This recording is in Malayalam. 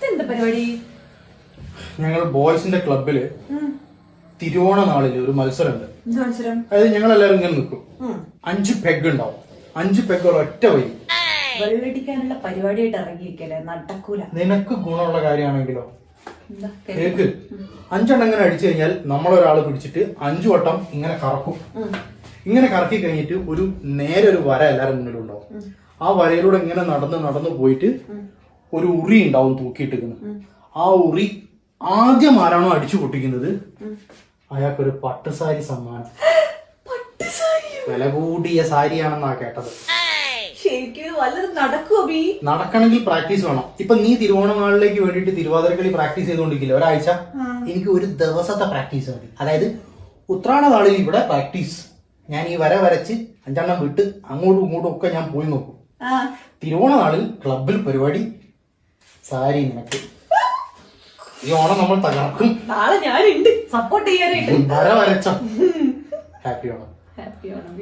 ഇതെന്താ പരിപാടി? ഞങ്ങൾ ബോയ്സിന്റെ ക്ലബില് തിരുവോണ നാളില് ഒരു മത്സരമുണ്ട്. എന്ത് മത്സരം? അതായത് ഞങ്ങൾ എല്ലാവരും ഇങ്ങനെ നിൽക്കും. 5 പെഗ് ഉണ്ടാവും. 5 പെഗ് ഒറ്റ വരി. വെള്ളടിക്കാനുള്ള പരിപാടിയായിട്ട് ഇറങ്ങിയിരിക്കല്ലേ, നടക്കൂല. നിനക്ക് ഗുണമുള്ള കാര്യമാണെങ്കിലോ കേക്ക് 5 എണ്ണം ഇങ്ങനെ അടിച്ചു കഴിഞ്ഞാൽ നമ്മളൊരാള് പിടിച്ചിട്ട് 5 വട്ടം ഇങ്ങനെ കറക്കും. ഇങ്ങനെ കറക്കി കഴിഞ്ഞിട്ട് നേരെ ഒരു വര എല്ലാരും മുന്നിലുണ്ടാവും. ആ വരയിലൂടെ ഇങ്ങനെ നടന്ന് പോയിട്ട് ഒരു ഉറി ഉണ്ടാവും തൂക്കിയിട്ടിരിക്കുന്നത്. ആ ഉറി ആദ്യം ആരാണോ അടിച്ചു പൊട്ടിക്കുന്നത് അയാൾക്കൊരു പട്ടുസാരി സമ്മാനം. വില കൂടിയ സാരിയാണെന്നാ കേട്ടത്. ശരിക്കും വല്ലതും നടക്കുവോ? നടക്കണമെങ്കിൽ പ്രാക്ടീസ് വേണം. ഇപ്പൊ നീ തിരുവോണനാളിലേക്ക് വേണ്ടിട്ട് തിരുവാതിരക്കളി പ്രാക്ടീസ് ചെയ്തുകൊണ്ടിരിക്കില്ല ഒരാഴ്ച. എനിക്ക് ഒരു ദിവസത്തെ പ്രാക്ടീസ് മതി. അതായത് ഉത്രാട നാളിൽ ഇവിടെ പ്രാക്ടീസ്. ഞാൻ ഈ വര വരച്ച് 5 എണ്ണം വിട്ട് അങ്ങോട്ടും ഇങ്ങോട്ടും ഒക്കെ ഞാൻ പോയി നോക്കും. തിരുവോണ നാളിൽ ക്ലബിൽ പരിപാടി സാരി നിനക്ക്. ഈ ഓണം നമ്മൾ തകർക്കും. നാളെ ഞാനുണ്ട് സപ്പോർട്ട് ചെയ്യാനായിട്ട്. വര വരച്ചോ. ഹാപ്പി ഓണം. ഹാപ്പി ഓണം.